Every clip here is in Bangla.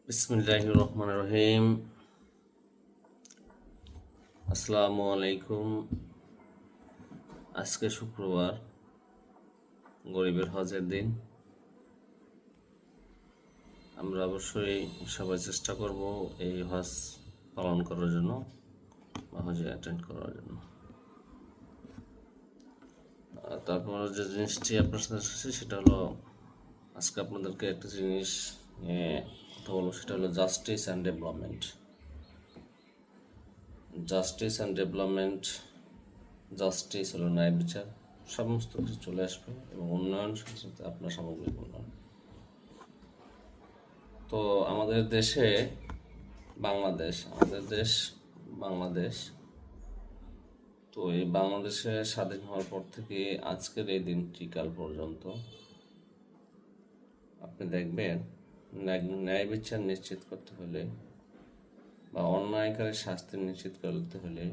বিসমিল্লাহির রহমানির রহিম। আসসালামু আলাইকুম। আজকে শুক্রবার, গরিবের হজের দিন। আমরা অবশ্যই সবাই চেষ্টা করব এই হজ পালন করার জন্য বা হজে অ্যাটেন্ড করার জন্য। তারপর যে জিনিসটি আপনার সাথে এসেছে সেটা হলো, আজকে আপনাদেরকে একটা জিনিস নিয়ে কথা বলবো, সেটা হলো justice and development. Justice and development, justice হলো ন্যায় বিচার, সমস্ত কিছু চলে আসবে এবং উন্নয়ন সাথে সাথে আপনার সামগ্রিক উন্নয়ন। তো আমাদের দেশে আমাদের দেশ বাংলাদেশ, তো এই বাংলাদেশে স্বাধীন হওয়ার পর থেকে আজকের এই দিনটি কাল পর্যন্ত আপনি দেখবেন ন্যায় বিচার নিশ্চিত করতে হলে বা অন্যায়কারী শাস্তি নিশ্চিত করতে হলে,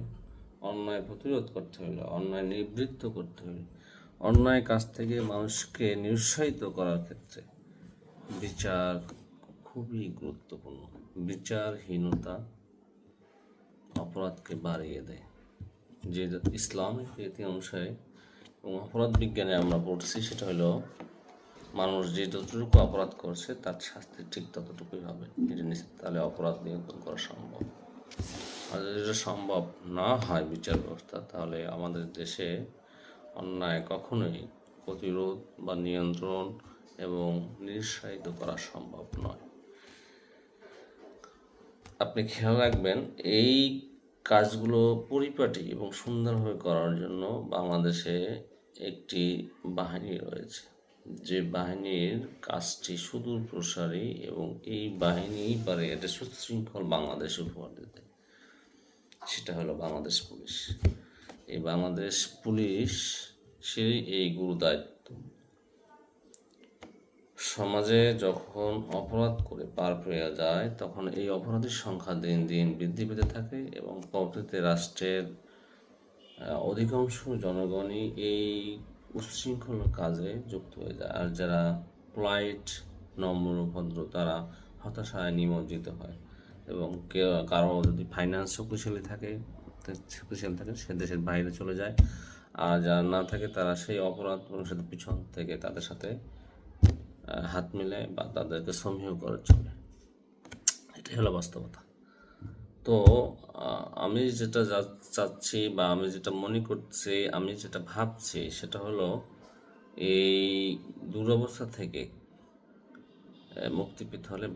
অন্যায় প্রতিরোধ করতে হলে, অন্যায় নিবৃত্ত করতে হলে, অন্যায় কাজ থেকে মানুষকে নিরুৎসাহিত করার ক্ষেত্রে বিচার খুবই গুরুত্বপূর্ণ। বিচারহীনতা অপরাধকে বাড়িয়ে দেয়। যে ইসলামিক রীতি অনুসারে এবং অপরাধ বিজ্ঞানে আমরা পড়ছি, সেটা হলো মানুষ যে যতটুকু অপরাধ করছে তার শাস্তি ঠিক ততটুকুই হবে, এটা নিশ্চিত, তাহলে অপরাধ নিয়ন্ত্রণ করা সম্ভব। আর যদি এটা সম্ভব না হয় বিচার ব্যবস্থা, তাহলে আমাদের দেশে অন্যায় কখনোই প্রতিরোধ বা নিয়ন্ত্রণ এবং নিরুৎসাহিত করা সম্ভব নয়। আপনি খেয়াল রাখবেন, এই কাজগুলো পরিপাটি এবং সুন্দরভাবে করার জন্য বাংলাদেশে একটি বাহিনী রয়েছে, যে বাহিনীর কাজটি সুদূর প্রসারী এবং এই বাহিনী পারে এটা সুশৃঙ্খল বাংলাদেশ উপহার দিতে। সেটা হলো বাংলাদেশ পুলিশ। এই বাংলাদেশ পুলিশ সেই এই গুরু দায়িত্ব। সমাজে যখন অপরাধ করে পার পেয়ে যায়, তখন এই অপরাধের সংখ্যা দিন দিন বৃদ্ধি পেতে থাকে এবং পরবর্তীতে রাষ্ট্রের অধিকাংশ জনগণই এই উচ্ছৃঙ্খল কাজে যুক্ত হয়ে যায়। আর যারা পোলাইট, নম্র, ভদ্র, তারা হতাশায় নিমজ্জিত হয় এবং কারো যদি ফাইন্যান্স শক্তিশালী থাকে সে দেশের বাইরে চলে যায়। আর যারা না থাকে তারা সেই অপরাধ সাথে পিছন থেকে তাদের সাথে হাত মিলায় বা তাদেরকে সমীহ করে চলে। এটাই হলো বাস্তবতা। তো আমি যেটা চাচ্ছি বা আমি যেটা মনে করছি, আমি যেটা ভাবছি, সেটা হলো এই দুরবস্থা থেকে মুক্তি পেতে হলে